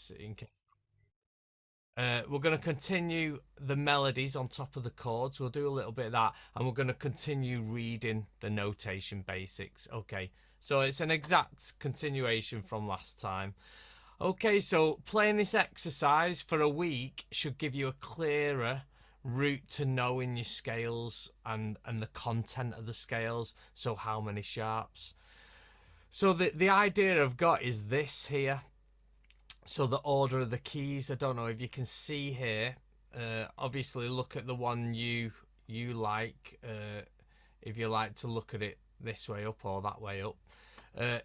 just in case. We're going to continue the melodies on top of the chords. We'll do a little bit of that, and we're going to continue reading the notation basics. Okay, so it's an exact continuation from last time. Okay, so playing this exercise for a week should give you a clearer route to knowing your scales and the content of the scales. So how many sharps. So the idea I've got is this here. So the order of the keys, I don't know if you can see here. Obviously look at the one you like, if you like to look at it this way up or that way up.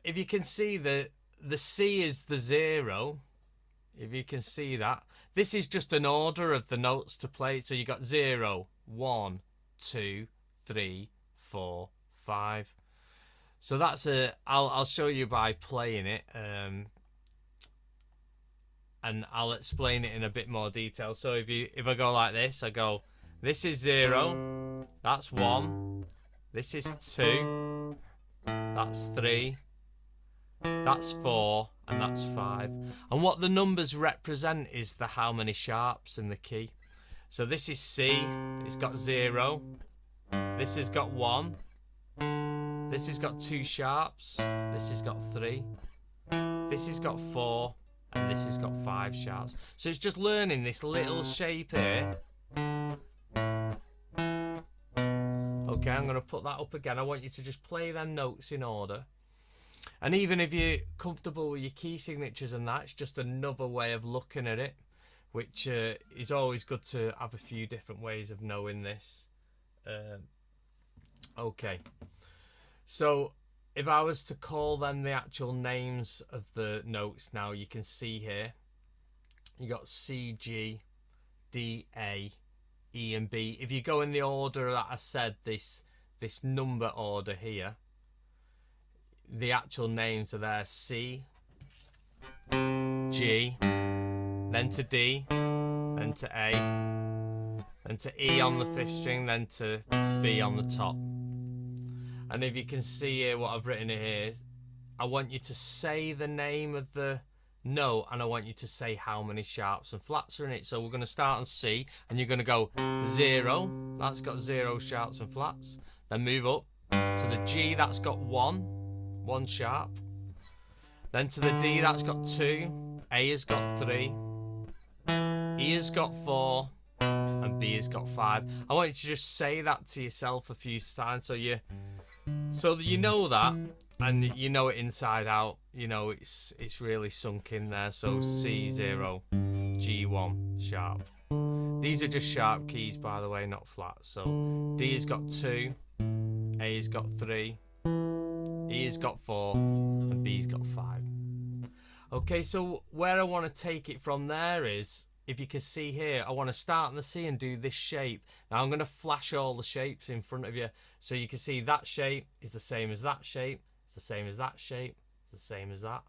If you can see the C is the 0, if you can see that. This is just an order of the notes to play. So you got 0, 1, 2, 3, 4, 5. So that's I'll show you by playing it. And I'll explain it in a bit more detail. So if I go like this, I go, this is 0, that's 1, this is 2, that's 3, that's 4, and that's 5. And what the numbers represent is the how many sharps in the key. So this is C, it's got 0, this has got 1, this has got 2 sharps, this has got 3, this has got 4, and this has got 5 sharps. So it's just learning this little shape here. Okay, I'm going to put that up again. I want you to just play them notes in order. And even if you're comfortable with your key signatures and that, it's just another way of looking at it, which is always good to have a few different ways of knowing this. Okay, so if I was to call them the actual names of the notes now, you can see here, you got C, G, D, A, E and B. If you go in the order that I said, this number order here, the actual names are there: C, G, then to D, then to A, then to E on the 5th string, then to B on the top. And if you can see here what I've written here, I want you to say the name of the note, and I want you to say how many sharps and flats are in it. So we're going to start on C, and you're going to go 0, that's got 0 sharps and flats. Then move up to the G, that's got 1 sharp. Then to the D, that's got 2. A has got 3. E has got 4. And B has got 5. I want you to just say that to yourself a few times, so that you know that, and you know it inside out. You know it's really sunk in there. So C0, G1 sharp. These are just sharp keys, by the way, not flat. So D has got 2, A has got 3, E has got 4, and B's got 5. Okay, so where I want to take it from there is, if you can see here, I want to start in the C and do this shape. Now I'm going to flash all the shapes in front of you, so you can see that shape is the same as that shape, it's the same as that shape, it's the same as that,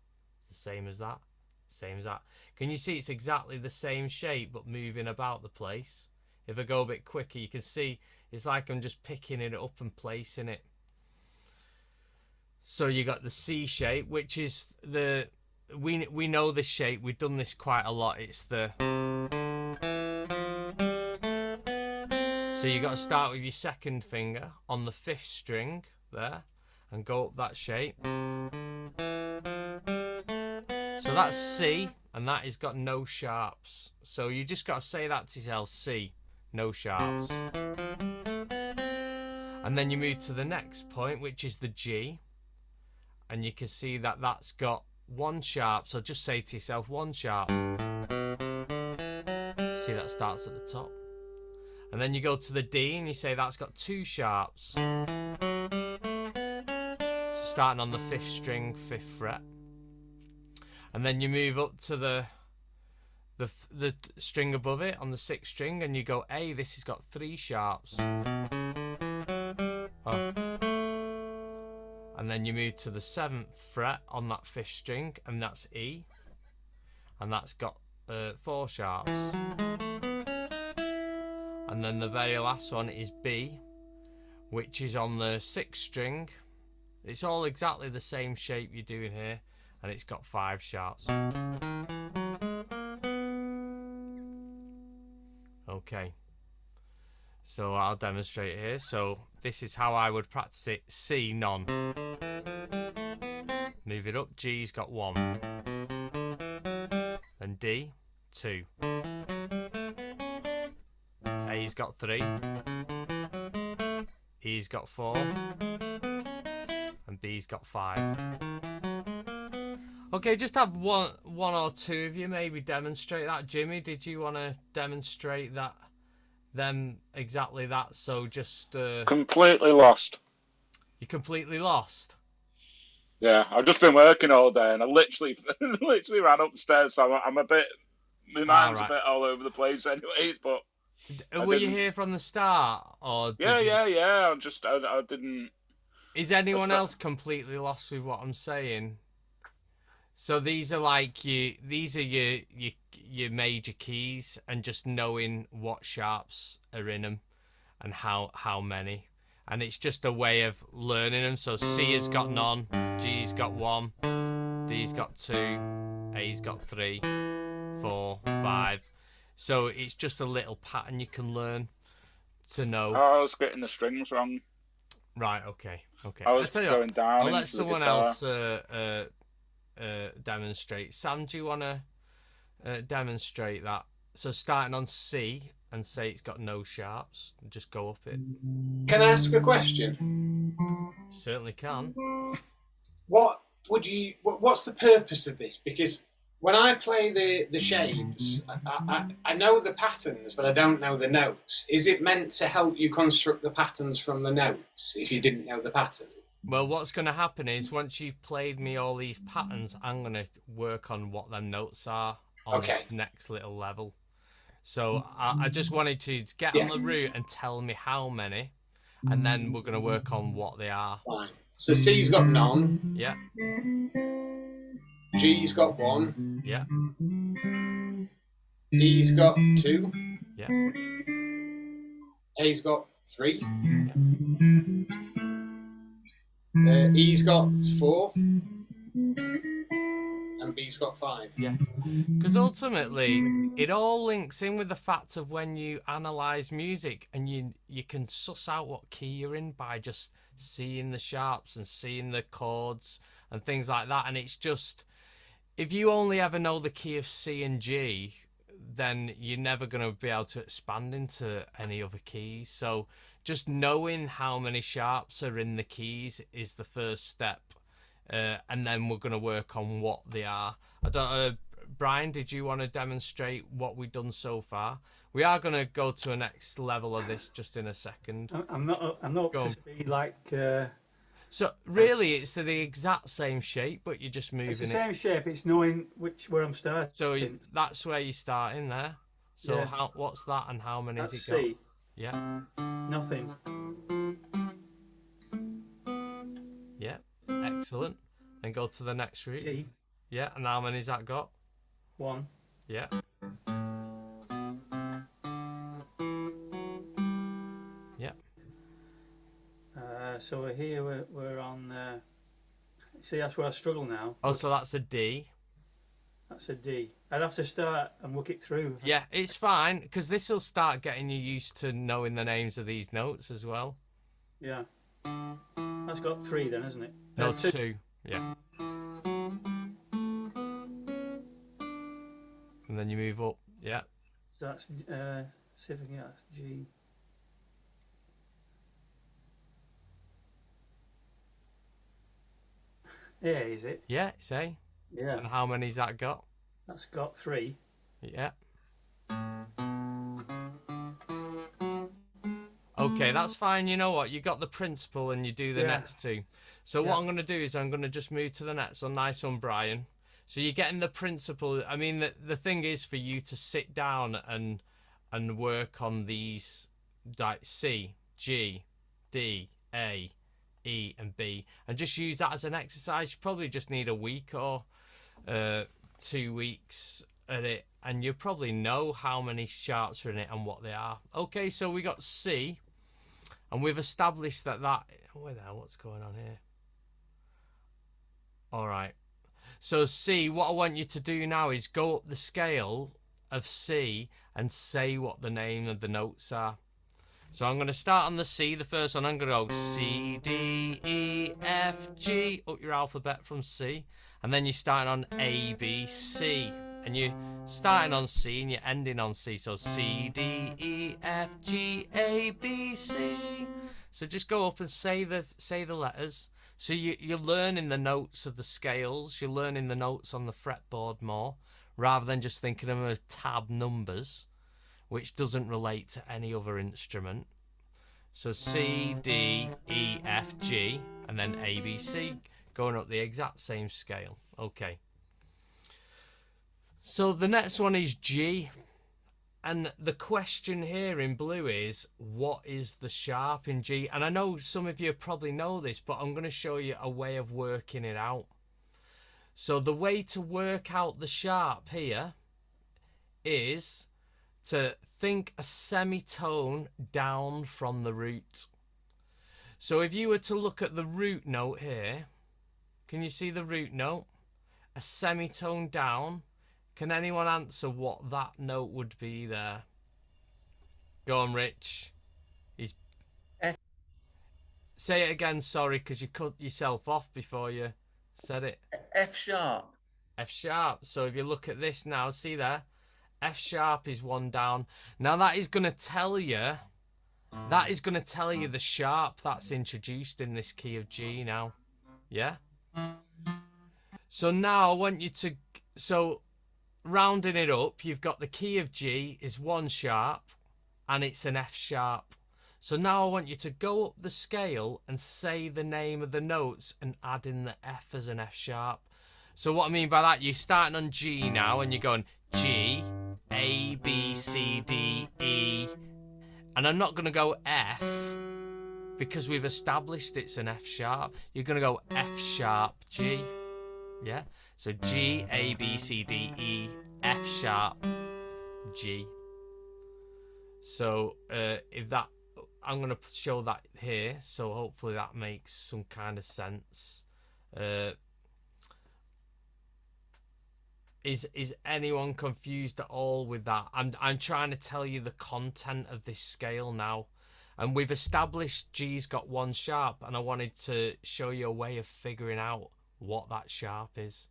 it's the same as that, same as that. Can you see it's exactly the same shape but moving about the place? If I go a bit quicker, you can see it's like I'm just picking it up and placing it. So you got the C shape, which is the, we know this shape, we've done this quite a lot. It's the, so you got to start with your 2nd finger on the 5th string there and go up that shape. So that's C, and that has got no sharps. So you just got to say that to yourself: C, no sharps. And then you move to the next point, which is the G, and you can see that that's got 1 sharp. So just say to yourself 1 sharp. See, that starts at the top. And then you go to the D and you say that's got 2 sharps. So starting on the 5th string, 5th fret. And then you move up to the string above it on the 6th string, and you go A, this has got 3 sharps. Oh. And then you move to the 7th fret on that 5th string, and that's E, and that's got 4 sharps. And then the very last one is B, which is on the 6th string. It's all exactly the same shape you're doing here, and it's got 5 sharps. Okay. So I'll demonstrate here. So this is how I would practice it. C, none. Move it up. G's got 1. And D, 2. A's got 3. E's got 4. And B's got 5. Okay, just have one or two of you maybe demonstrate that. Jimmy, did you want to demonstrate that? Then exactly that. So just Completely lost. you're completely lost. Yeah, I've just been working all day, and I literally ran upstairs. So I'm a bit, my mind's right. a bit all over the place, anyways. But Were you here from the start, or yeah, did you? yeah. I didn't. Is anyone else completely lost with what I'm saying? So these are like these are your major keys, and just knowing what sharps are in them and how many, and it's just a way of learning them. So C has got none, G's got 1, D's got 2, A's got 3, 4, 5. So it's just a little pattern you can learn to know. Oh, I was getting the strings wrong. Right. Okay. I was tell you going what, down I'll let into the someone guitar. else demonstrate. Sam, do you want to demonstrate that? So starting on C and say it's got no sharps, just go up it. Can I ask a question? Certainly can. What's the purpose of this? Because when I play the shapes, I know the patterns, but I don't know the notes. Is it meant to help you construct the patterns from the notes if you didn't know the pattern? Well, what's going to happen is once you've played me all these patterns, I'm going to work on what them notes are on this next little level. So I just wanted to get on the route and tell me how many, and then we're going to work on what they are. Fine. So C's got none. Yeah. G's got 1. Yeah. D's got 2. Yeah. A's got 3. E's got 4. And B's got 5. Yeah. Because ultimately, it all links in with the fact of when you analyse music, and you can suss out what key you're in by just seeing the sharps and seeing the chords and things like that. And it's just, if you only ever know the key of C and G, then you're never going to be able to expand into any other keys. So just knowing how many sharps are in the keys is the first step. And then we're going to work on what they are. I don't Brian, did you want to demonstrate what we've done so far? We are going to go to a next level of this just in a second. I'm not up to speed like... So really, it's the exact same shape, but you're just moving it. It's the same shape. It's knowing where I'm starting. So that's where you start in there. So yeah. What's that, and how many has it got? C. Yeah. Nothing. Yeah. Excellent. Then go to the next route. G. Yeah. And how many's that got? 1. Yeah. Yeah. So we're here. We're on. See, that's where I struggle now. Oh, so that's a D. That's a D. I'd have to start and work it through. Yeah, it's fine, because this will start getting you used to knowing the names of these notes as well. Yeah. That's got 3 then, isn't it? No, 2. Yeah. And then you move up. Yeah. So that's see if I can get that. G. A, is it? Yeah, it's A. Yeah. And how many's that got? That's got 3. Yeah. Okay, that's fine. You know what? You got the principle, and you do the next 2. So what I'm going to do is I'm going to just move to the next one. Nice one, Brian. So you're getting the principle. I mean, the thing is for you to sit down and work on these, like C, G, D, A, E, and B, and just use that as an exercise. You probably just need a week or 2 weeks at it, and you probably know how many sharps are in it and what they are. Okay, so we got C, and we've established that wait there, what's going on here? All right, so C, what I want you to do now is go up the scale of C and say what the name of the notes are. So I'm going to start on the C, the first one. I'm going to go C, D, E, F, G, up your alphabet from C. And then you're starting on A, B, C. And you're starting on C and you're ending on C. So C, D, E, F, G, A, B, C. So just go up and say the letters. So you're learning the notes of the scales. You're learning the notes on the fretboard more, rather than just thinking of them as tab numbers, which doesn't relate to any other instrument. So C, D, E, F, G, and then A, B, C, going up the exact same scale. Okay. So the next one is G. And the question here in blue is, what is the sharp in G? And I know some of you probably know this, but I'm going to show you a way of working it out. So the way to work out the sharp here is to think a semitone down from the root. So if you were to look at the root note here, can you see the root note? A semitone down. Can anyone answer what that note would be there? Go on, Rich. F. Say it again, sorry, because you cut yourself off before you said it. F sharp. F sharp. So if you look at this now, see there? F sharp is one down. Now that is going to tell you the sharp that's introduced in this key of G now. Yeah? So now I want you to, so rounding it up, you've got the key of G is one sharp and it's an F sharp. So now I want you to go up the scale and say the name of the notes and add in the F as an F sharp. So what I mean by that, you're starting on G now and you're going G, A, B, C, D, E. And I'm not going to go F because we've established it's an F sharp. You're going to go F sharp, G. Yeah? So G, A, B, C, D, E, F sharp, G. So if that, I'm going to show that here. So hopefully that makes some kind of sense. Is anyone confused at all with that? I'm trying to tell you the content of this scale now. And we've established G's got one sharp, and I wanted to show you a way of figuring out what that sharp is.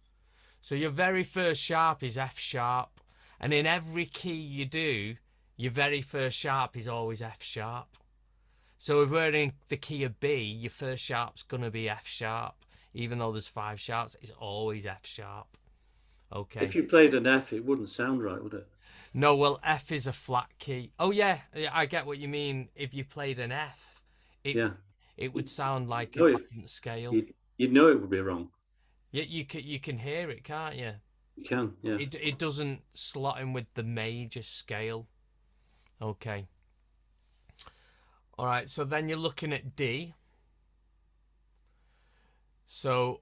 So your very first sharp is F sharp, and in every key you do, your very first sharp is always F sharp. So if we're in the key of B, your first sharp's gonna be F sharp. Even though there's 5 sharps, it's always F sharp. Okay. If you played an F, it wouldn't sound right, would it? No, well, F is a flat key. Oh yeah, I get what you mean. If you played an F, it would sound like a different scale. You'd know it would be wrong. Yeah, you can hear it, can't you? You can, yeah. It doesn't slot in with the major scale. Okay. All right, so then you're looking at D. So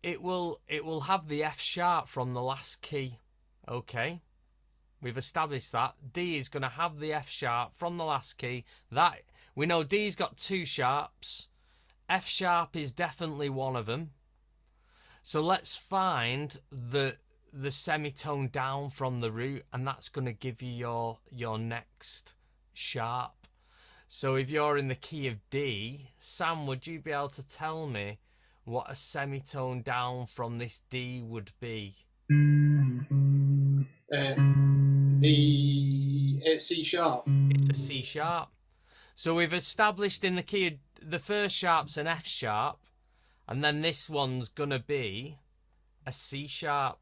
it will have the F sharp from the last key. Okay. We've established that. D is going to have the F sharp from the last key. That we know D's got 2 sharps. F sharp is definitely one of them. So let's find the semitone down from the root, and that's going to give you your next sharp. So if you're in the key of D, Sam, would you be able to tell me what a semitone down from this D would be? The C sharp. It's a C sharp. So we've established in the key of the first sharp's an F sharp, and then this one's gonna be a C sharp.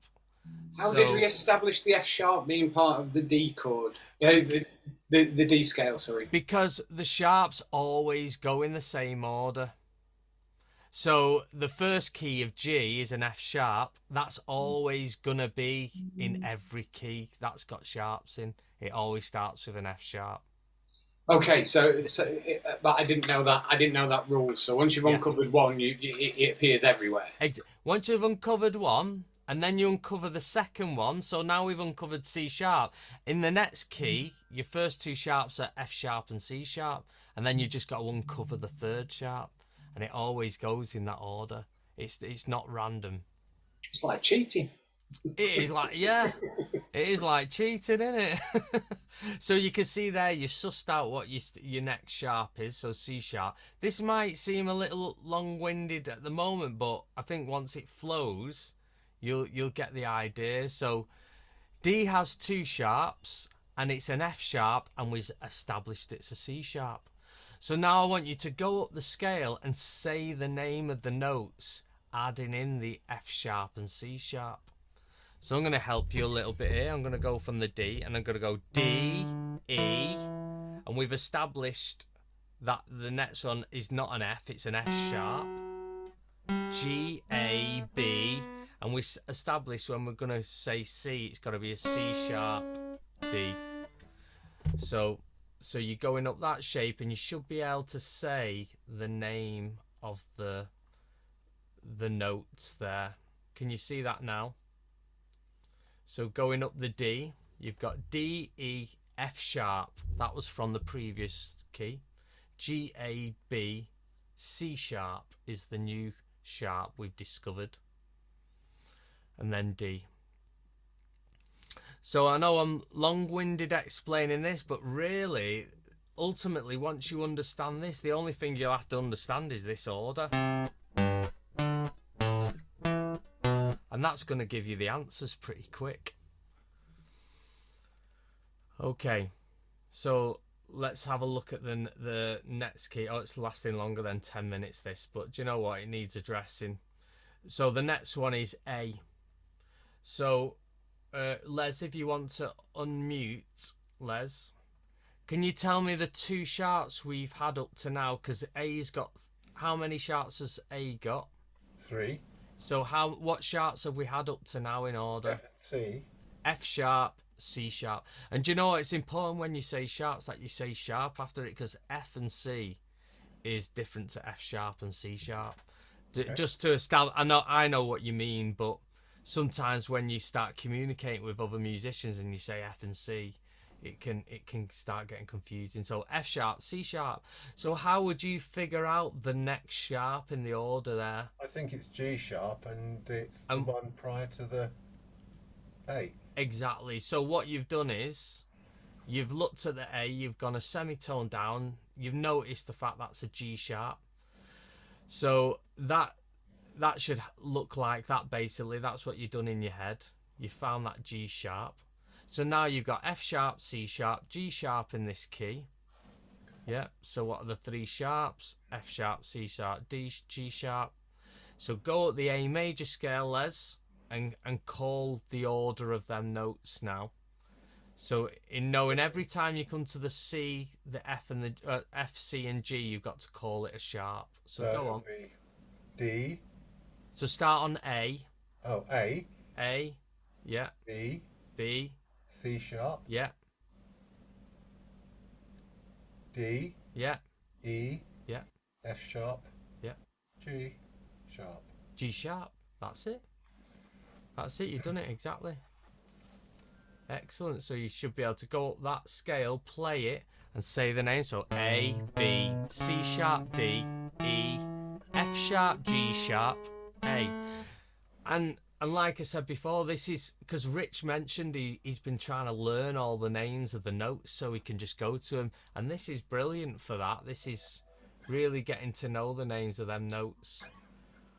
How did we establish the F sharp being part of the D chord? The D scale, sorry. Because the sharps always go in the same order. So the first key of G is an F sharp. That's always gonna be in every key that's got sharps in. It always starts with an F sharp. Okay, but I didn't know that. I didn't know that rule. So once you've uncovered one, it appears everywhere. Once you've uncovered one, and then you uncover the second one. So now we've uncovered C sharp. In the next key, your first 2 sharps are F sharp and C sharp, and then you just got to uncover the 3rd sharp, and it always goes in that order. It's not random. It's like cheating. It is like, yeah. It is like cheating, isn't it? So you can see there, you've sussed out what your next sharp is, so C sharp. This might seem a little long-winded at the moment, but I think once it flows, you'll get the idea. So D has 2 sharps, and it's an F sharp, and we've established it's a C sharp. So now I want you to go up the scale and say the name of the notes, adding in the F sharp and C sharp. So I'm going to help you a little bit here. I'm going to go from the D, and I'm going to go D, E, and we've established that the next one is not an F, it's an F sharp, G, A, B, and we established when we're going to say C, it's got to be a C sharp, D. So you're going up that shape, and you should be able to say the name of the notes there. Can you see that now? So going up the D, you've got D, E, F sharp. That was from the previous key. G, A, B, C sharp is the new sharp we've discovered. And then D. So I know I'm long-winded explaining this, but really, ultimately, once you understand this, the only thing you'll have to understand is this order. And that's going to give you the answers pretty quick. Okay, so let's have a look at the next key. Oh, it's lasting longer than 10 minutes this, but do you know what? It needs addressing. So the next one is A. So Les, if you want to unmute, Les, can you tell me the 2 sharps we've had up to now? Because A's got, how many sharps has A got? 3. So what sharps have we had up to now in order? F, C. F sharp, C sharp. And do you know what? It's important when you say sharps that you say sharp after it, because F and C is different to F sharp and C sharp. Okay. Just to establish, I know what you mean, but sometimes when you start communicating with other musicians and you say F and C, it can start getting confusing. So F sharp, C sharp. So how would you figure out the next sharp in the order there? I think it's G sharp, and it's the one prior to the A. Exactly. So what you've done is you've looked at the A, you've gone a semitone down, you've noticed the fact that's a G sharp. So that should look like that basically. That's what you've done in your head. You found that G sharp. So now you've got F sharp, C sharp, G sharp in this key. Yeah, so what are the 3 sharps? F sharp, C sharp, D, G sharp. So go at the A major scale, Les, and call the order of them notes now. So in knowing every time you come to the C, the F and the F, C and G, you've got to call it a sharp. So go on. Be D. So start on A. Oh, A. A, yeah. B. B. C sharp. Yeah. D. Yeah. E. Yeah. F sharp. Yeah. G sharp. G sharp. That's it. That's it. You've done it exactly. Excellent. So you should be able to go up that scale, play it, and say the name. So A, B, C sharp, D, E, F sharp, G sharp, A. And like I said before, this is because Rich mentioned he's been trying to learn all the names of the notes so he can just go to them. And this is brilliant for that. This is really getting to know the names of them notes.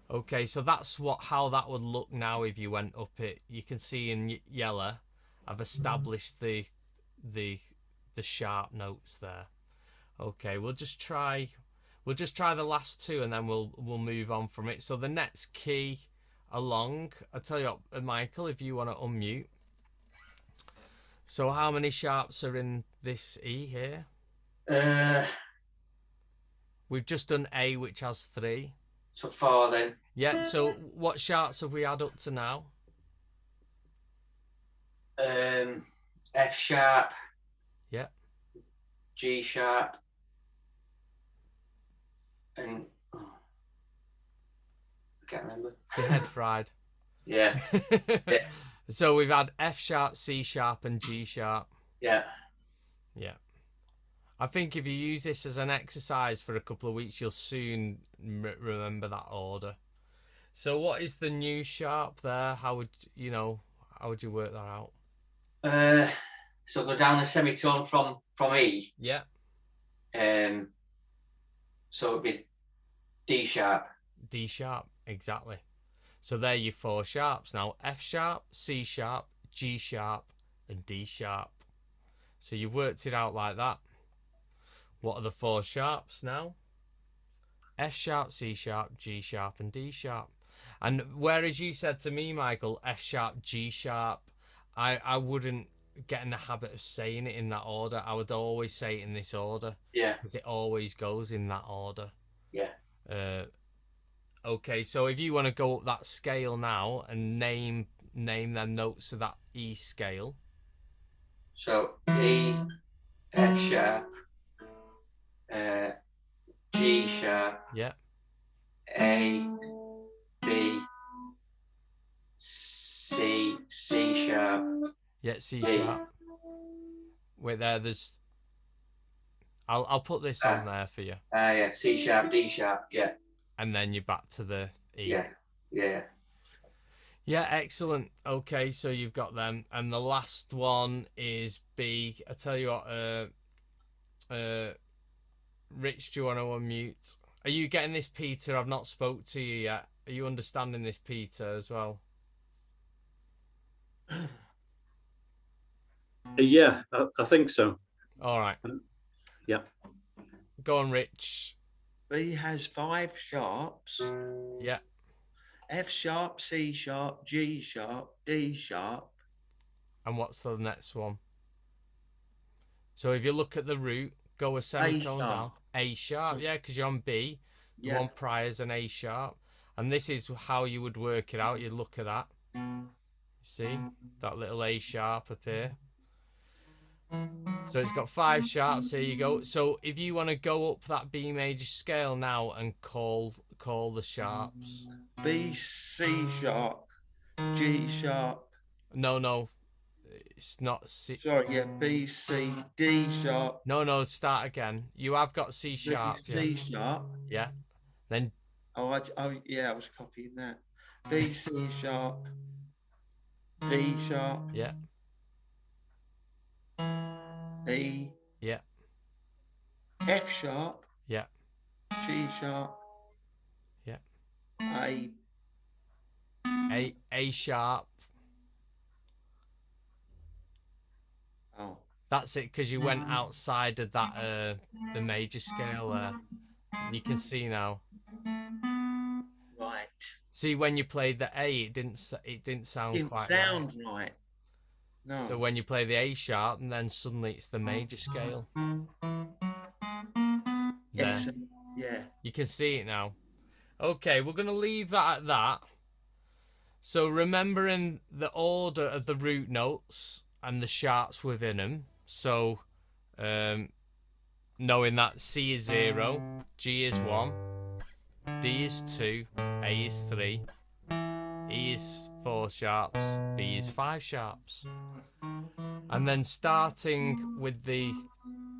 Okay, so that's how that would look now if you went up it. You can see in yellow, I've established the sharp notes there. Okay, we'll just try the last 2 and then we'll move on from it. So the next key along, I'll tell you what, Michael, if you want to unmute. So how many sharps are in this E here? We've just done A, which has 3. So 4 then. Yeah, so what sharps have we had up to now? F sharp. Yeah. G sharp. And I can't remember. Your head fried. Yeah. Yeah. So we've had F sharp, C sharp, and G sharp. Yeah. Yeah. I think if you use this as an exercise for a couple of weeks, you'll soon remember that order. So what is the new sharp there? How would you work that out? So go down a semitone from E. Yeah. So it'd be D sharp. D sharp, exactly. So there are your 4 sharps now: F sharp, C sharp, G sharp, and D sharp. So you've worked it out like that. What are the 4 sharps now? F sharp, C sharp, G sharp, and D sharp. And whereas you said to me, Michael, F sharp, G sharp, I wouldn't get in the habit of saying it in that order. I would always say it in this order. Yeah. Because it always goes in that order. Yeah. Okay, so if you want to go up that scale now and name them notes of that E scale. So E, F sharp, G sharp, Yeah. A, B, C, C sharp. Yeah, C D. sharp. Wait there, there's... I'll put this on there for you. Yeah, C sharp, D sharp, yeah. And then you're back to the E. Yeah, yeah. Yeah, excellent. Okay, so you've got them. And the last one is B. I tell you what, Rich, do you want to unmute? Are you getting this, Peter? I've not spoke to you yet. Are you understanding this, Peter, as well? Yeah, I think so. All right. Yeah. Go on, Rich. B has 5 sharps. Yeah. F sharp, C sharp, G sharp, D sharp. And what's the next one? So if you look at the root, go a semitone down. A sharp, yeah, because you're on B. The one prior is an A sharp. And this is how you would work it out. You'd look at that. See? That little A sharp up here. So it's got 5 sharps. Here you go. So if you want to go up that B major scale now and call the sharps. B, C sharp, G sharp. No. It's not C. Sorry, yeah, B, C, D sharp. No, start again. You have got C sharp. C sharp. Yeah. Then. Oh, yeah, I was copying that. B, C sharp, D sharp. Yeah. E. Yeah. F sharp. Yeah. G sharp. Yeah. A sharp. Oh. That's it, because you went outside of that the major scale there. You can see now. Right. See, when you played the A, it didn't sound quite sound right. right. No. So when you play the A sharp, and then suddenly it's the major scale. Yes. There. Yeah. You can see it now. Okay, we're going to leave that at that. So remembering the order of the root notes and the sharps within them. So knowing that C is 0, G is 1, D is 2, A is 3, E is 4 sharps, B is 5 sharps. And then starting with the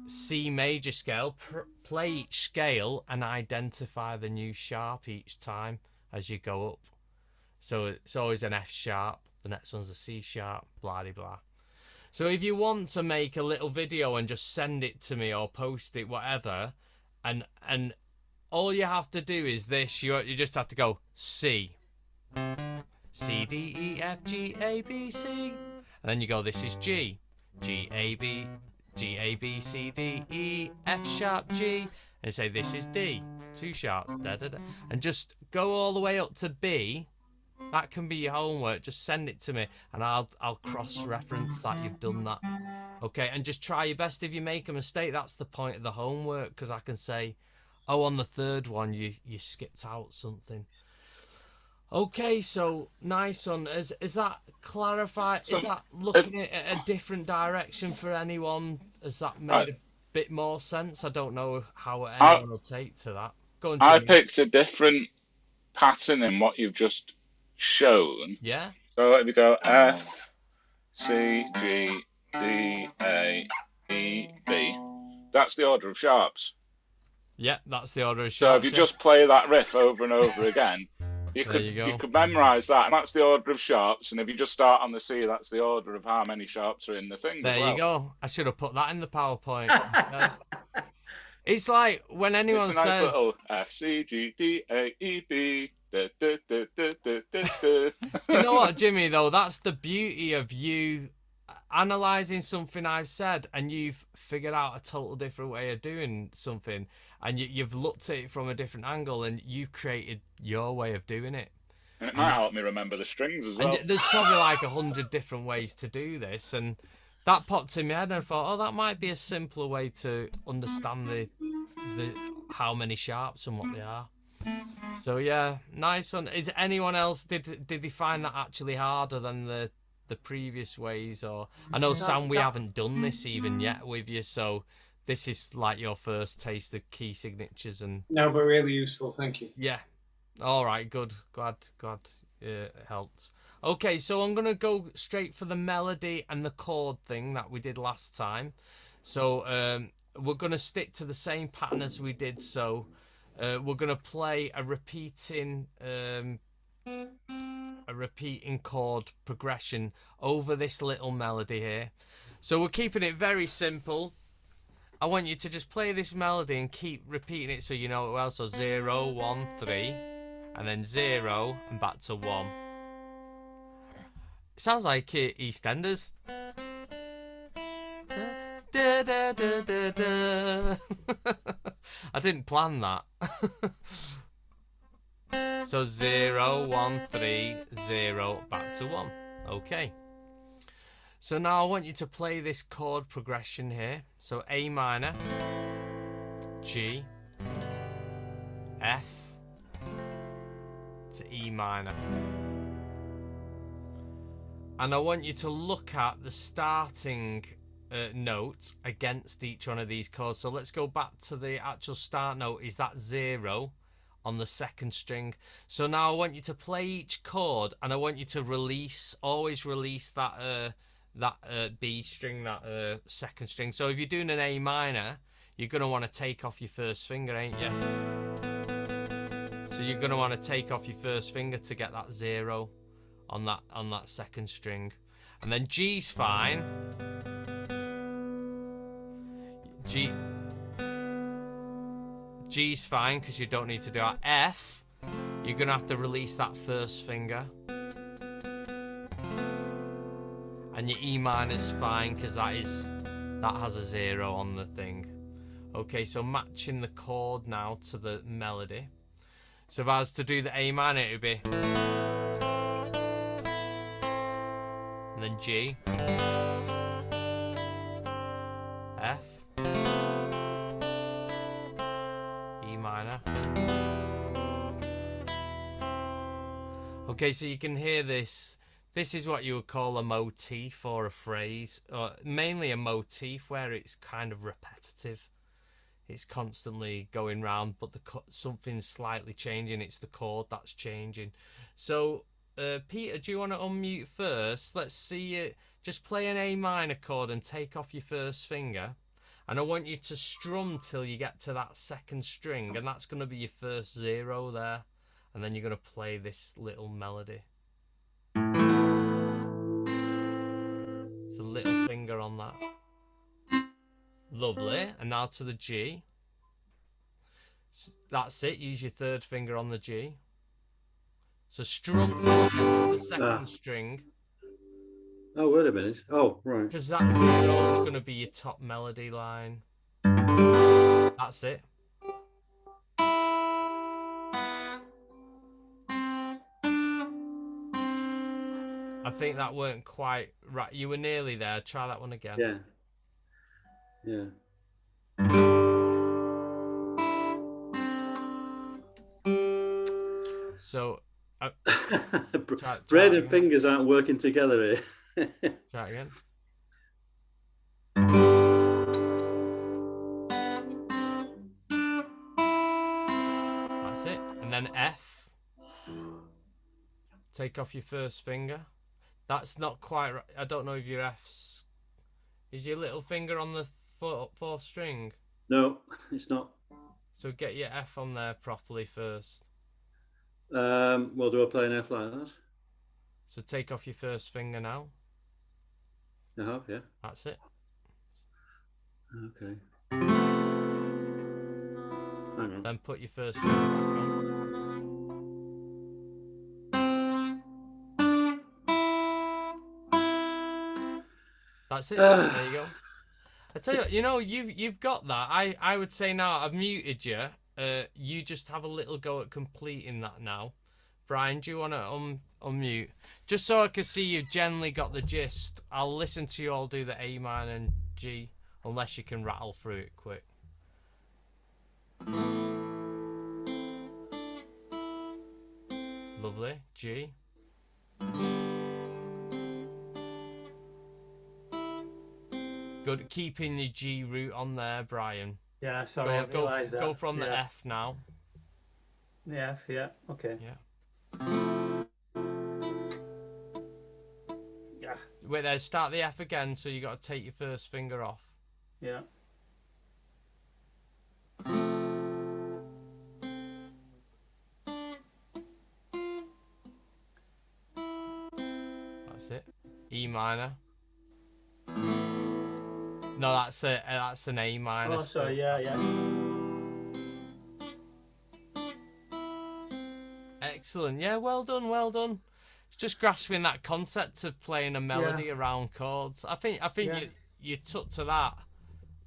C major scale, play each scale and identify the new sharp each time as you go up. So it's always an F sharp, the next one's a C sharp, blah de blah. So if you want to make a little video and just send it to me or post it, whatever, and all you have to do is this, you just have to go C, C, D, E, F, G, A, B, C, and then you go, this is G, G, A, B, C, D, E, F sharp, G, and say this is D, 2 sharps, da, da, da, and just go all the way up to B. That can be your homework. Just send it to me and I'll cross-reference that you've done that. Okay, and just try your best. If you make a mistake, that's the point of the homework, because I can say, oh, on the 3rd one you skipped out something. Okay, so nice one. Is that clarified? Is that looking at a different direction for anyone? Has that made a bit more sense? I don't know how anyone will take to that. Go on, I Jimmy. picked a different pattern in what you've just shown. Yeah. So if you go F, C, G, D, A, E, B, that's the order of sharps. Yeah, that's the order of So sharps. if you just play that riff over and over again, There you go. You could memorise that, and that's the order of sharps. And if you just start on the C, that's the order of how many sharps are in the thing. There as well. you go. I should have put that in the PowerPoint. It's like when anyone It's a nice says, little F C G D A E B. Da, da, da, da, da, da, da. do you know what, Jimmy, though? That's the beauty of you analysing something I've said, and you've figured out a total different way of doing something, and you've looked at it from a different angle, and you've created your way of doing it. And it might help me remember the strings as well. And there's probably like 100 different ways to do this, and that popped in my head, and I thought, oh, that might be a simpler way to understand the how many sharps and what they are. So yeah, nice one. Is anyone else did they find that actually harder than the previous ways? Or I know Sam, we haven't done this even yet with you, so this is like your first taste of key signatures. And No, but really useful. Thank you. yeah, all right, good, glad it helped. Okay, so I'm gonna go straight for the melody and the chord thing that we did last time. So we're gonna stick to the same pattern as we did. So we're gonna play a repeating chord progression over this little melody here. So we're keeping it very simple. I want you to just play this melody and keep repeating it so you know it well. So 0, 1, 3, and then 0 and back to 1. It sounds like EastEnders. Da, da, da, da, da. I didn't plan that. So 0, 1, 3, 0, back to 1. Okay. So now I want you to play this chord progression here. So A minor, G, F to E minor. And I want you to look at the starting notes against each one of these chords. So let's go back to the actual start note. Is that 0 on the second string? So now I want you to play each chord, and I want you to always release that B string, that second string. So if you're doing an A minor, you're going to want to take off your first finger, ain't you? So you're going to want to take off your first finger to get that 0 on that second string. And then G's fine. G's fine because you don't need to do that. F, you're going to have to release that first finger. And your E minor's fine because that has a 0 on the thing. Okay, so matching the chord now to the melody. So if I was to do the A minor, it would be, and then G, F, E minor. Okay, so you can hear this. This is what you would call a motif or a phrase, or mainly a motif where it's kind of repetitive. It's constantly going round, but something's slightly changing. It's the chord that's changing. So, Peter, do you want to unmute first? Let's see you just play an A minor chord and take off your first finger. And I want you to strum till you get to that second string, and that's going to be your first 0 there. And then you're going to play this little melody. So little finger on that. Lovely. And now to the G. That's it. Use your third finger on the G. So strum till you get to the second string. Oh, wait a minute. Oh, right. Because that 0 is going to be your top melody line. That's it. I think that weren't quite right. You were nearly there. Try that one again. Yeah. Yeah. So, bread and fingers aren't working together here. Try it again. That's it. And then F. Take off your first finger. That's not quite right. I don't know if your F's... Is your little finger on the fourth string? No, it's not. So get your F on there properly first. Well, do I play an F like that? So take off your first finger now. I have, yeah. That's it. Okay. Hang on. Then put your first finger back on. That's it. There you go. I tell you what, you know, you've got that. I would say now I've muted you. You just have a little go at completing that now. Brian, do you want to unmute? Just so I can see you've generally got the gist. I'll listen to you all do the A minor and G, unless you can rattle through it quick. Lovely. G. Good. Keeping the G root on there, Brian. Yeah, sorry, I realised that. Go from the Yeah. F now. The F, yeah, okay. Yeah. Yeah. Wait there, start the F again, so you got to take your first finger off. Yeah. That's it. E minor. No, that's an A minor. Oh, sorry, yeah. Excellent. Yeah, well done, well done. It's just grasping that concept of playing a melody around chords. I think you took to that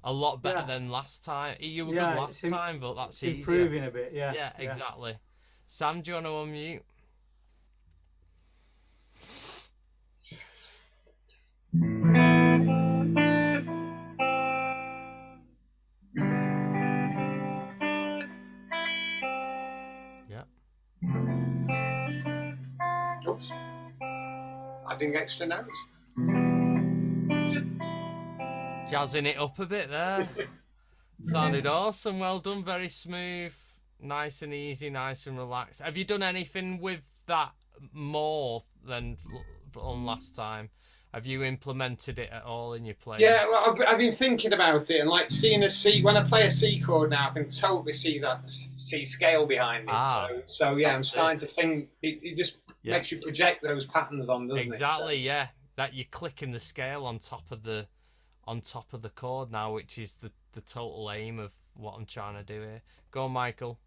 a lot better than last time. You were good last time, but that's easier. Improving a bit, yeah. Yeah, exactly. Sam, do you want to unmute? Oops. Adding extra notes. Jazzing it up a bit there. Sounded awesome. Well done. Very smooth. Nice and easy. Nice and relaxed. Have you done anything with that more than on last time? Have you implemented it at all in your playing? Yeah, well, I've been thinking about it, and like seeing a C. When I play a C chord now, I can totally see that C scale behind it. So yeah, I'm starting to think. It just makes you project those patterns on, doesn't it? Exactly. Yeah, that you're clicking the scale on top of the chord now, which is the total aim of what I'm trying to do here. Go on, Michael.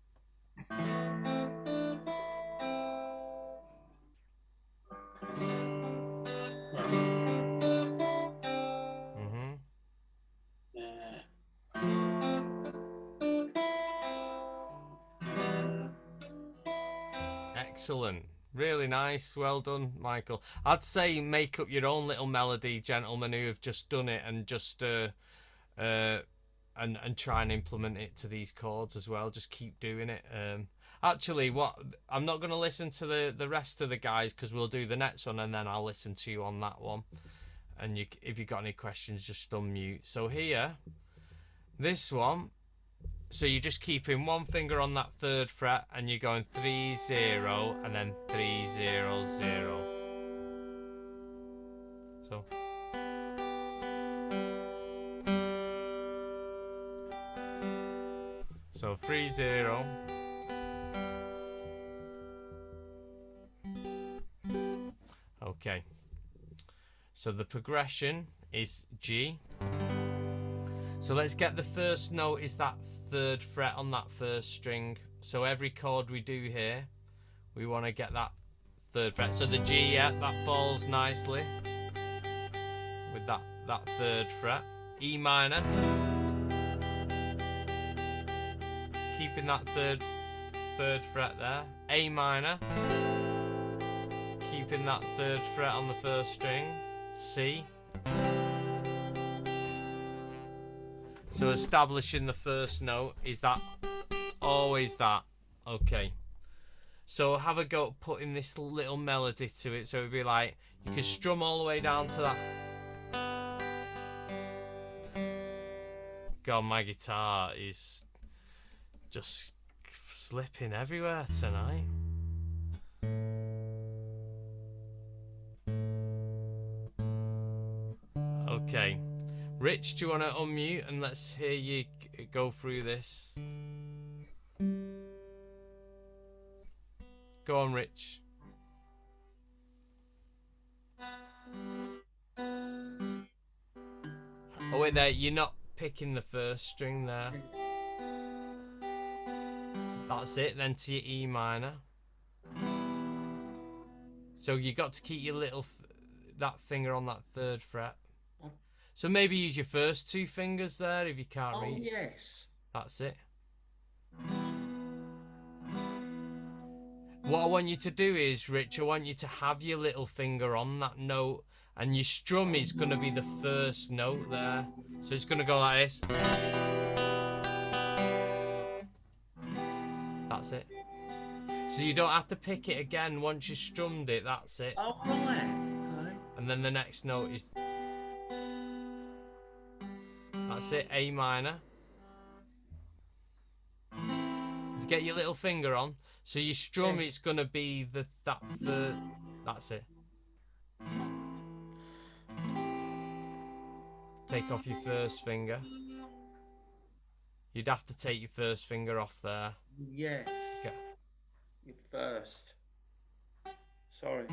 Excellent. Really nice. Well done, Michael. I'd say make up your own little melody, gentlemen who have just done it, and just and try and implement it to these chords as well. Just keep doing it. Actually, I'm not going to listen to the rest of the guys, because we'll do the next one and then I'll listen to you on that one. And if you got any questions, just unmute. So here, this one. So you're just keeping one finger on that 3rd fret, and you're going 3 0 and then 3 0 0. So 3 0. Okay. So the progression is G. So let's get the first note is that 3rd fret on that 1st string. So every chord we do here, we want to get that 3rd fret. So the G, yeah, that falls nicely with that 3rd fret. E minor, keeping that third fret there. A minor, keeping that 3rd fret on the 1st string. C. So establishing the first note, is that always that? Okay. So have a go at putting this little melody to it. So it'd be like, you can strum all the way down to that. God, my guitar is just slipping everywhere tonight. Okay. Rich, do you want to unmute and let's hear you go through this? Go on, Rich. Oh wait, there. You're not picking the first string there. That's it. Then to your E minor. So you got to keep your little that finger on that 3rd fret. So maybe use your first 2 fingers there if you can't Oh, reach. yes. That's it. What I want you to do is, Rich, I want you to have your little finger on that note, and your strum is going to be the first note there. So it's going to go like this. That's it. So you don't have to pick it again once you strummed it, that's it. Oh, right. Okay. And then the next note is... That's it, A minor. Get your little finger on. So your strum is going to be the that's it. Take off your first finger. You'd have to take your first finger off there. Yes. Okay. You first. Sorry.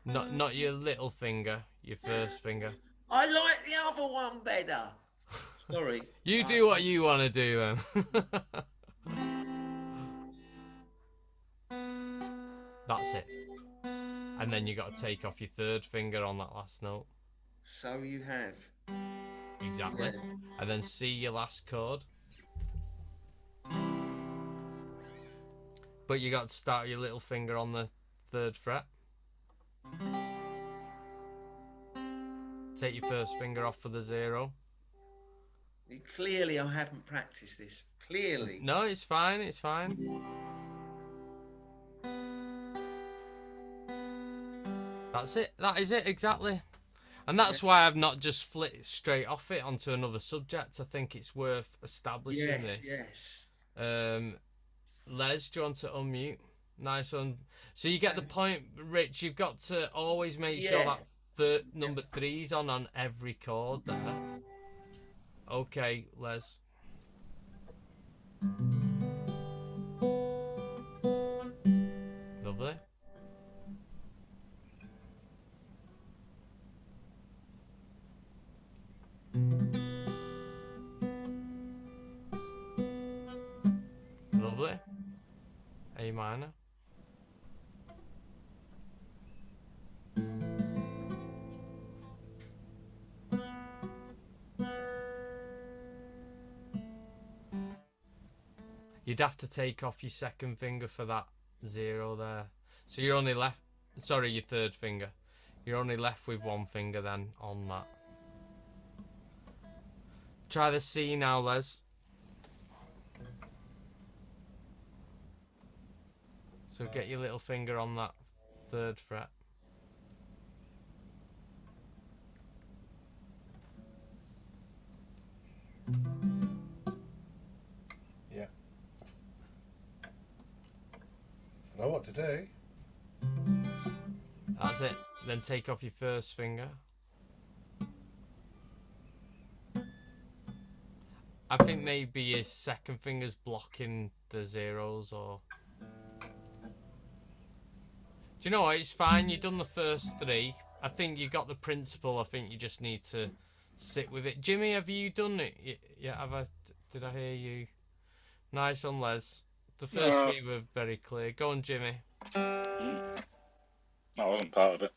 Not your little finger, your first finger. I like the other one better. Sorry. You do what you want to do then. That's it. And then you got to take off your 3rd finger on that last note. So you have. Exactly. And then C, your last chord. But you got to start your little finger on the 3rd fret. Take your first finger off for the 0. Clearly, I haven't practiced this. Clearly. No, it's fine, it's fine. That's it, that is it, exactly. And that's why I've not just flipped straight off it onto another subject. I think it's worth establishing this. Yes. Les, do you want to unmute? Nice one. So you get the point, Rich. You've got to always make sure that number 3's on every chord there. Okay, Les. Lovely. Lovely. A minor. You'd have to take off your 2nd finger for that 0 there. So you're only left, sorry, your 3rd finger. You're only left with 1 finger then on that. Try the C now, Les. So get your little finger on that 3rd fret. Yeah. I know what to do. That's it. Then take off your first finger. I think maybe your 2nd finger's blocking the 0s, or... Do you know what? It's fine. You've done the first 3. I think you got the principle. I think you just need to sit with it. Jimmy, have you done it? Yeah, did I hear you? Nice one, Les. The first 3 were very clear. Go on, Jimmy. I wasn't part of it.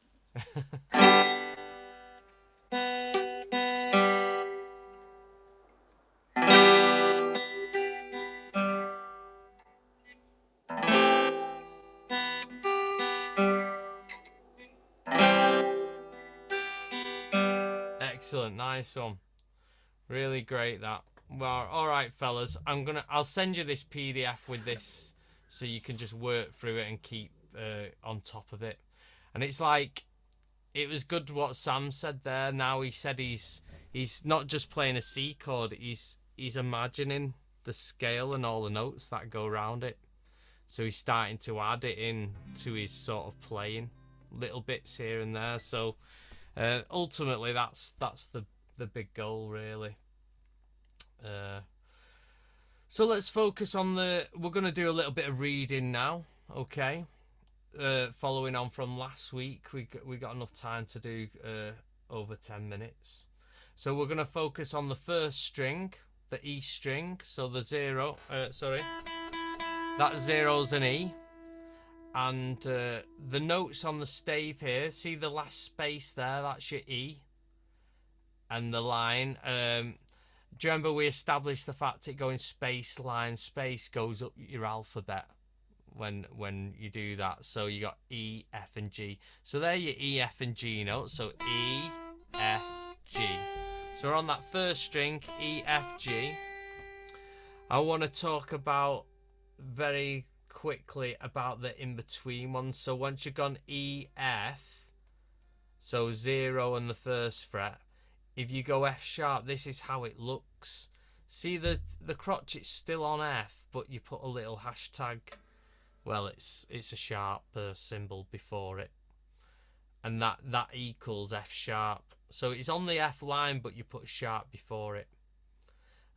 Excellent, nice one. Really great that. Well, all right, fellas. I'll send you this PDF with this, so you can just work through it and keep on top of it. And it's like, it was good what Sam said there. Now he said he's not just playing a C chord. He's imagining the scale and all the notes that go around it. So he's starting to add it in to his sort of playing, little bits here and there. So ultimately, that's the big goal, really. So let's focus on we're going to do a little bit of reading now, okay? Following on from last week, we got enough time to do over 10 minutes. So we're going to focus on the first string, the E string. So the zero, that zero's an E. And the notes on the stave here, see the last space there, that's your E. And the line, do you remember we established the fact it going space, line, space goes up your alphabet when you do that. So you got E, F, and G. So they're your E, F, and G notes. So E, F, G. So we're on that first string, E, F, G. I want to talk about very quickly about the in-between ones. So once you've gone E, F, so 0 and the first fret, if you go F sharp, this is how it looks. See the crotchet's still on F, but you put a little hashtag. Well, it's a sharp symbol before it, and that equals F sharp. So it's on the F line, but you put sharp before it,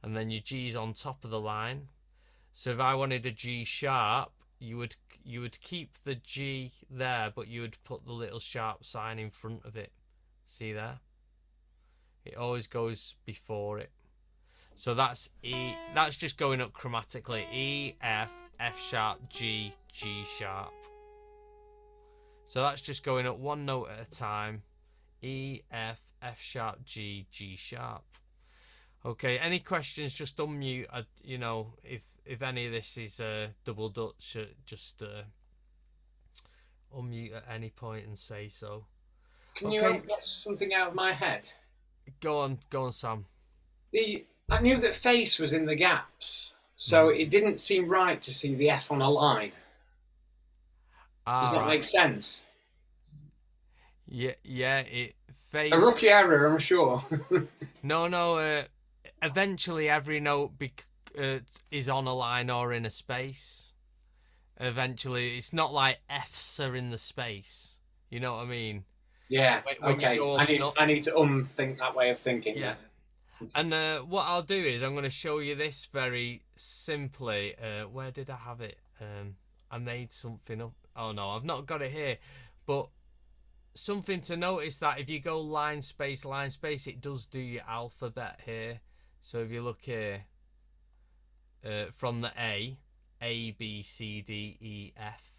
and then your G's on top of the line. So if I wanted a G sharp, you would keep the G there, but you would put the little sharp sign in front of it. See there? It always goes before it. So that's E. That's just going up chromatically. E, F, F sharp, G, G sharp. So that's just going up one note at a time. E, F, F sharp, G, G sharp. Okay, any questions, just unmute. You know, if any of this is double Dutch, just unmute at any point and say so. Can you get something out of my head? Go on, Sam. I knew that face was in the gaps, so it didn't seem right to see the F on a line. Does that make sense? Yeah. Face. A rookie error, I'm sure. No. Eventually, every note is on a line or in a space. Eventually, it's not like F's are in the space. You know what I mean? Yeah. When Okay. I need to unthink that way of thinking. Yeah. And what I'll do is I'm going to show you this very simply. Where did I have it? I made something up. Oh no, I've not got it here. But something to notice that if you go line, space, it does do your alphabet here. So if you look here, from the A, B, C, D, E, F.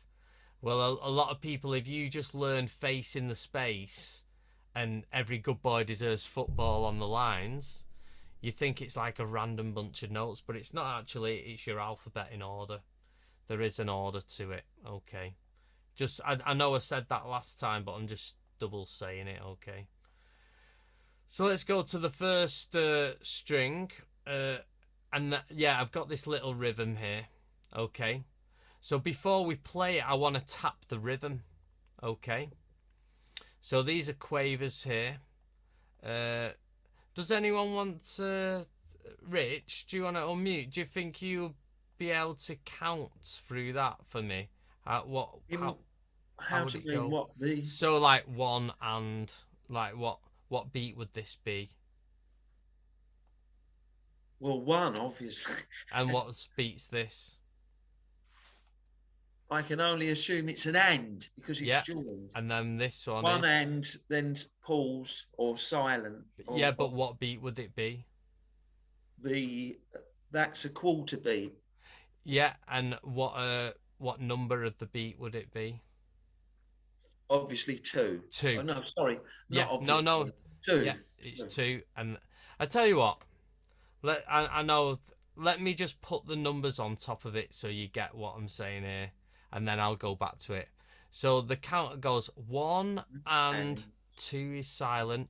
Well, a lot of people, if you just learn face in the space and every good boy deserves football on the lines, you think it's like a random bunch of notes, but it's not actually. It's your alphabet in order. There is an order to it. Okay. Just, I know I said that last time, but I'm just double saying it. Okay. So let's go to the first string. Yeah, I've got this little rhythm here. Okay. So before we play it, I want to tap the rhythm. Okay. So these are quavers here. Does anyone want Rich, do you want to unmute? Do you think you'll be able to count through that for me? How would it go? What the? So like one and like what beat would this be? Well, one obviously. And what beats this? I can only assume it's an and because it's joined. And then this one. One and then pause or silent. Yeah, but what beat would it be? That's a quarter beat. Yeah, and what number of the beat would it be? Obviously 2. 2. Oh, no, sorry. Yeah, no. 2. Yeah, it's 2. And I tell you what, I know. Let me just put the numbers on top of it so you get what I'm saying here, and then I'll go back to it. So the counter goes 1 and 2 is silent,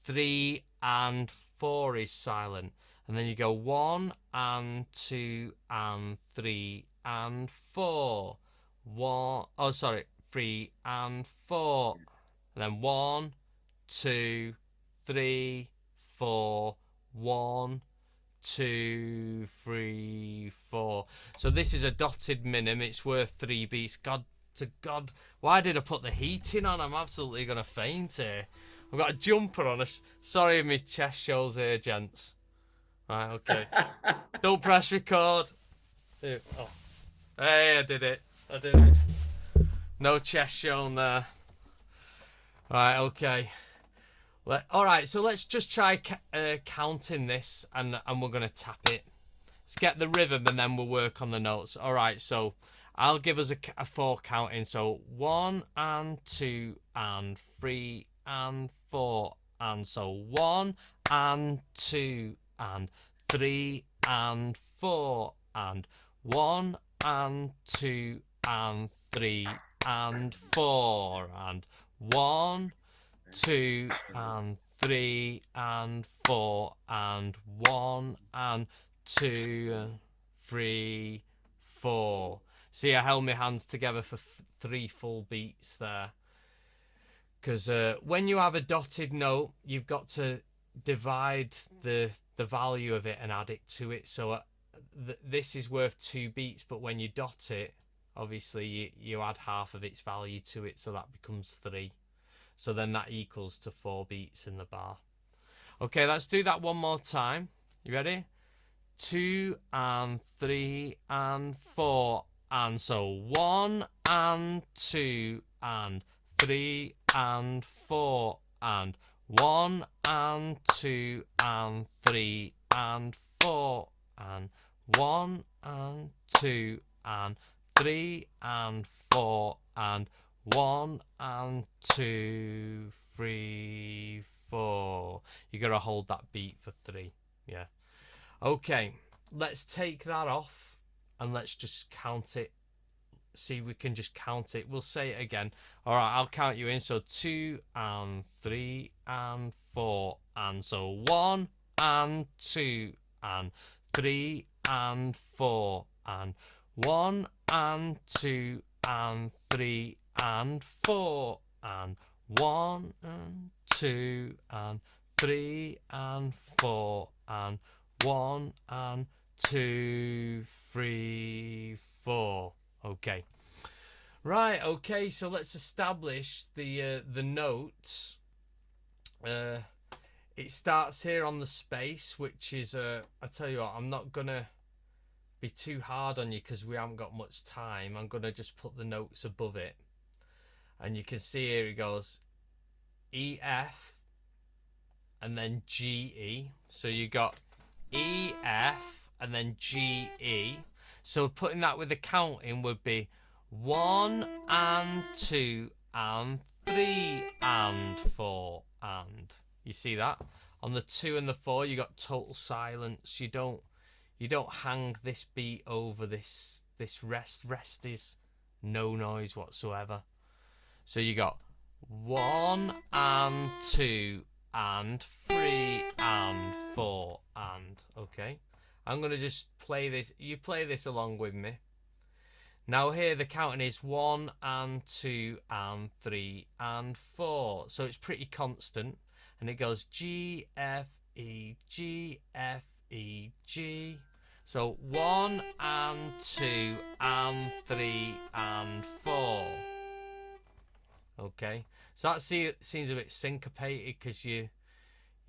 3 and 4 is silent, and then you go 1 and 2 and 3 and 4. 3 and 4, and then 1, 2, 3, 4, 1, 2, 3, 4. So this is a dotted minim. It's worth 3 beats. God to God, why did I put the heating on? I'm absolutely gonna faint here. I've got a jumper on. Sorry, my chest shows here, gents. Right, okay. Don't press record. Oh. Hey, I did it. No chest shown there. Right, okay. All right, so let's just try counting this, and we're gonna tap it. Let's get the rhythm, and then we'll work on the notes. All right, so I'll give us a 4 counting. So 1 and 2 and 3 and 4, and so 1 and 2 and 3 and 4 and 1 and 2 and 3 and 4 and 1, 2 and 3 and 4 and 1 and 2 3 4. See, I held my hands together for 3 full beats there. Because when you have a dotted note, you've got to divide the value of it and add it to it. So this is worth 2 beats, but when you dot it, obviously you add half of its value to it, so that becomes 3. So then that equals to 4 beats in the bar. Okay, let's do that one more time. You ready? 2 and 3 and 4, and so 1 and 2 and 3 and 4 and 1 and 2 and 3 and 4 and 1 and 2 and 3 and 4 and 1 and 2 3 4. You gotta hold that beat for 3. Yeah. Okay, let's take that off and let's just count it. See if we can just count it. We'll say it again. All right, I'll count you in. So 2 and 3 and 4, and so 1 and 2 and 3 and 4 and 1 and 2 and 3 and 4 and 1 and 2 and 3 and 4 and 1 and 2 3 4. Okay. Right, okay, so let's establish the notes. It starts here on the space, which is I tell you what, I'm not gonna be too hard on you because we haven't got much time. I'm gonna just put the notes above it, and you can see here it goes E F and then G E. So you got E F and then G E. So putting that with the counting would be 1 and 2 and 3 and 4 and. You see that? On the 2 and the 4 you got total silence. You don't hang this beat over this rest. Rest is no noise whatsoever. So you got 1 and 2 and 3 and 4 and. Okay. I'm going to just play this. You play this along with me. Now here the counting is 1 and 2 and 3 and 4. So it's pretty constant. And it goes G, F, E, G, F, E, G. So 1 and 2 and 3 and 4. Okay. So that seems a bit syncopated because you're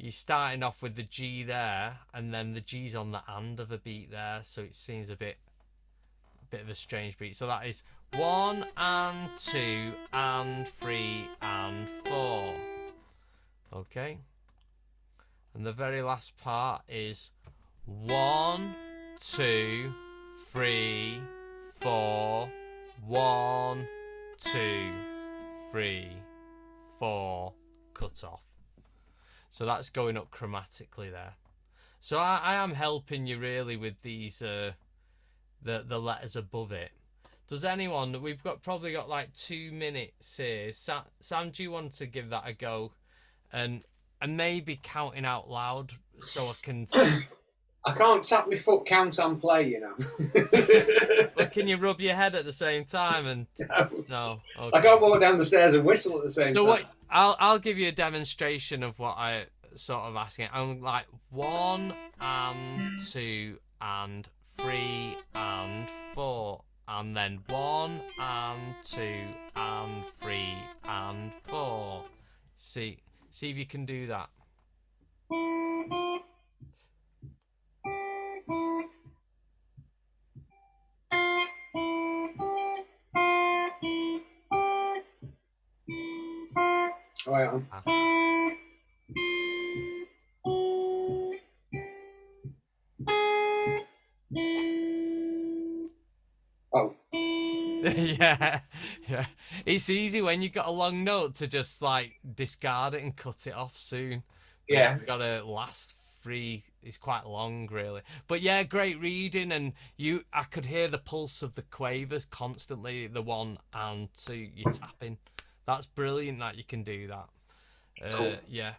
starting off with the G there, and then the G's on the and of a beat there, so it seems a bit of a strange beat. So that is 1 and 2 and 3 and 4. Okay. And the very last part is 1, 2, 3, 4, 1, 2, 3, 4, cut off. So that's going up chromatically there. So I am helping you really with these the letters above it. Does anyone? We've probably got like 2 minutes here. Sam, do you want to give that a go, and maybe counting out loud so I can. I can't tap my foot, count and play, you know. But can you rub your head at the same time? And no. Okay. I can't walk down the stairs and whistle at the same time. So what? I'll give you a demonstration of what I sort of asking. I'm like 1 and 2 and 3 and 4, and then 1 and 2 and 3 and 4. See if you can do that. Yeah, yeah. It's easy when you've got a long note to just like discard it and cut it off soon. But Yeah. you've got to last free. It's quite long, really. But yeah, great reading, and I could hear the pulse of the quavers constantly. The 1 and 2, you're tapping. That's brilliant that you can do that. Cool. Yeah,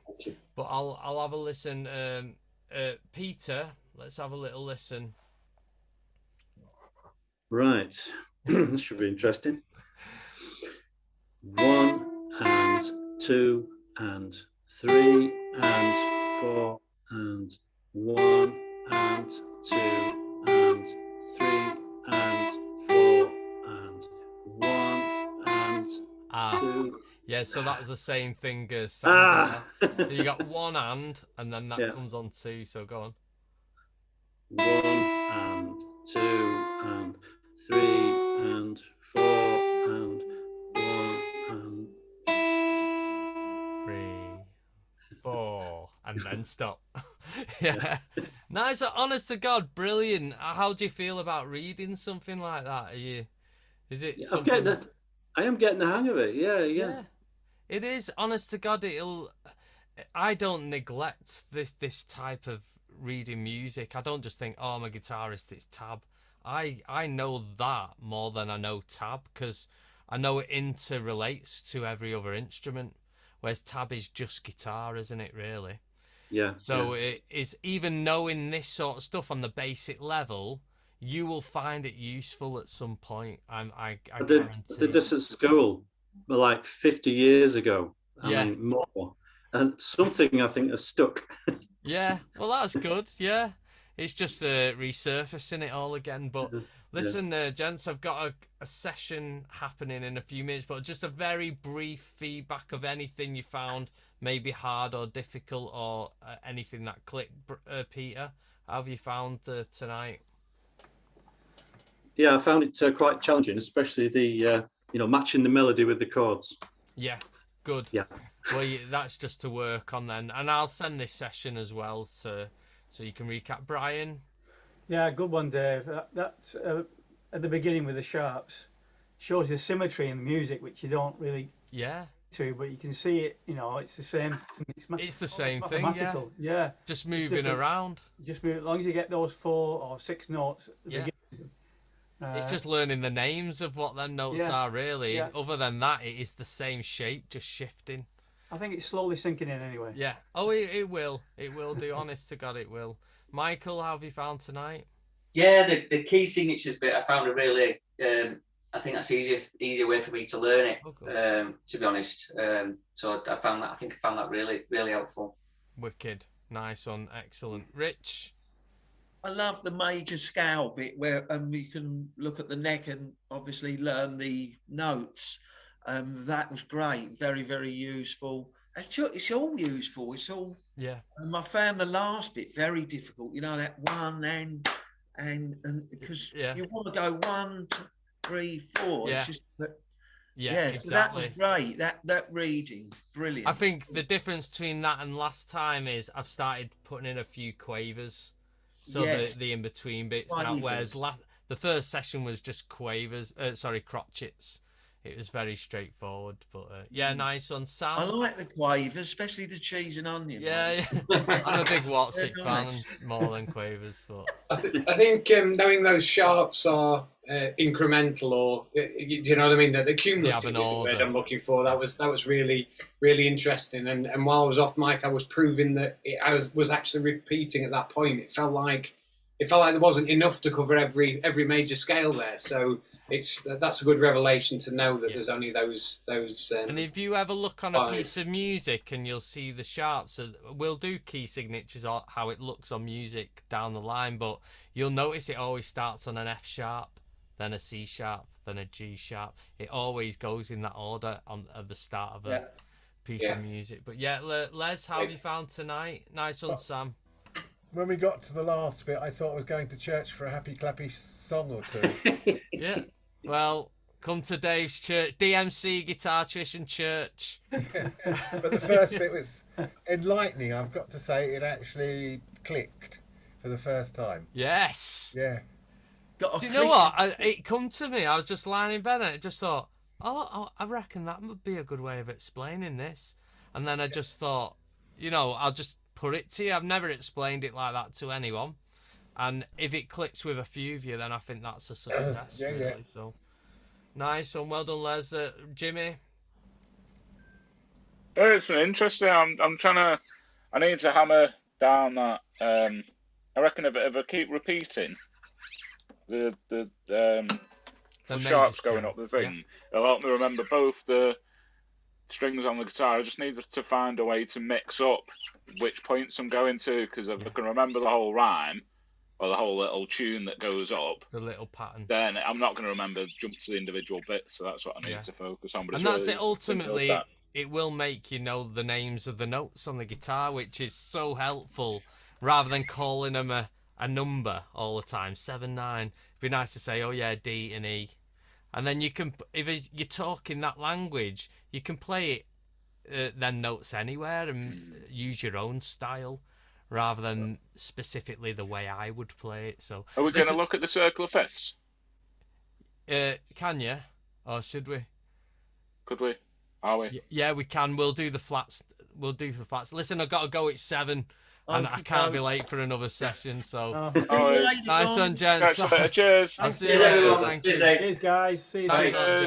but I'll have a listen. Peter, let's have a little listen. Right. This should be interesting. 1 and 2 and 3 and 4 and 1 and 2 and 3 and 4 and 1 and 2. Yeah, so that was the same thing as Ah! So you got 1 and then that Yeah. comes on 2, so go on. 1 and 2 and 3 and 4 and 1 and 3, 4, and then stop. Yeah. Nice, honest to God, brilliant. How do you feel about reading something like that? Is it I'm something... I am getting the hang of it. Yeah. Yeah. It is, honest to God, I don't neglect this type of reading music. I don't just think, oh, I'm a guitarist, it's tab. I know that more than I know tab, because I know it interrelates to every other instrument, whereas tab is just guitar, isn't it, really? Yeah. So it is, even knowing this sort of stuff on the basic level, you will find it useful at some point. I did this at school, but like 50 years ago. I mean, more. And something I think has stuck. Yeah, well, that's good. Yeah, it's just resurfacing it all again. But listen, gents, I've got a session happening in a few minutes, but just a very brief feedback of anything you found maybe hard or difficult, or anything that clicked. Peter, how have you found tonight? Yeah, I found it quite challenging, especially the matching the melody with the chords. Yeah, good. Yeah. Well, that's just to work on then, and I'll send this session as well, so you can recap. Brian. Yeah, good one, Dave. That's at the beginning with the sharps. Shows the symmetry in the music, which you don't really to, but you can see it. It's the same. It's the same thing. Yeah. Just moving around. Just move, as long as you get those 4 or 6 notes at the beginning. It's just learning the names of what them notes are, really. Yeah. Other than that, it is the same shape, just shifting. I think it's slowly sinking in anyway. Yeah. Oh, it will. It will do. Honest to God, it will. Michael, how have you found tonight? Yeah, the key signatures bit, I found a really, I think that's easier way for me to learn it, to be honest. So I found that really, really helpful. Wicked. Nice one. Excellent. Rich? I love the major scale bit where you can look at the neck and obviously learn the notes. That was great. Very, very useful. It's all useful. It's all. Yeah. I found the last bit very difficult. That 1 and because you want to go 1, 2, 3, 4. Yeah. It's just, exactly. So that was great. That reading, brilliant. I think the difference between that and last time is I've started putting in a few quavers. So the in-between bits now, whereas the first session was just quavers, crotchets. It was very straightforward, but nice one, Sam. I like the quavers, especially the cheese and onion. Yeah. I'm a big Watzik fan more than quavers, but I think knowing those sharps are incremental, or do you know what I mean? The cumulative is the word I'm looking for. That was really, really interesting. And while I was off mic, I was proving that I was actually repeating at that point. It felt like there wasn't enough to cover every major scale there. So that's a good revelation to know that there's only those. And if you ever look on a piece of music and you'll see the sharps, we'll do key signatures or how it looks on music down the line, but you'll notice it always starts on an F sharp, then a C sharp, then a G sharp. It always goes in that order at the start of a piece of music. But Les, how have you found tonight? Nice one, Sam. When we got to the last bit, I thought I was going to church for a happy clappy song or two. Yeah. Well, come to Dave's church, DMC Guitar Tuition Church. But the first bit was enlightening. I've got to say, it actually clicked for the first time. Yes. Yeah. Do you know what? It come to me. I was just lying in bed and I just thought, oh, I reckon that would be a good way of explaining this. And then I just thought, I'll just put it to you. I've never explained it like that to anyone. And if it clicks with a few of you, then I think that's a success. Yeah. Really. So nice and well done, Les. Jimmy. It's been interesting. I'm trying to. I need to hammer down that. I reckon if I keep repeating the sharps going up the thing, it'll help me remember both the strings on the guitar. I just need to find a way to mix up which points I'm going to, because if I can remember the whole rhyme or the whole little tune that goes up, the little pattern, then I'm not going to remember jump to the individual bits. So that's what I need to focus on. But and that's really it. Ultimately, it will make you know the names of the notes on the guitar, which is so helpful, rather than calling them a number all the time. 7, 9. It'd be nice to say, oh yeah, D and E, and then you can, if you're talking that language, you can play it then notes anywhere and use your own style, rather than specifically the way I would play it. So, are we going to look at the circle of fifths? Can you, or should we? Could we? Are we? Yeah, we can. We'll do the flats. Listen, I've got to go. It's 7, and I can't be late for another session. So, nice one, gents. Cheers. I'll see you later. Thank you. Cheers, guys. See you soon.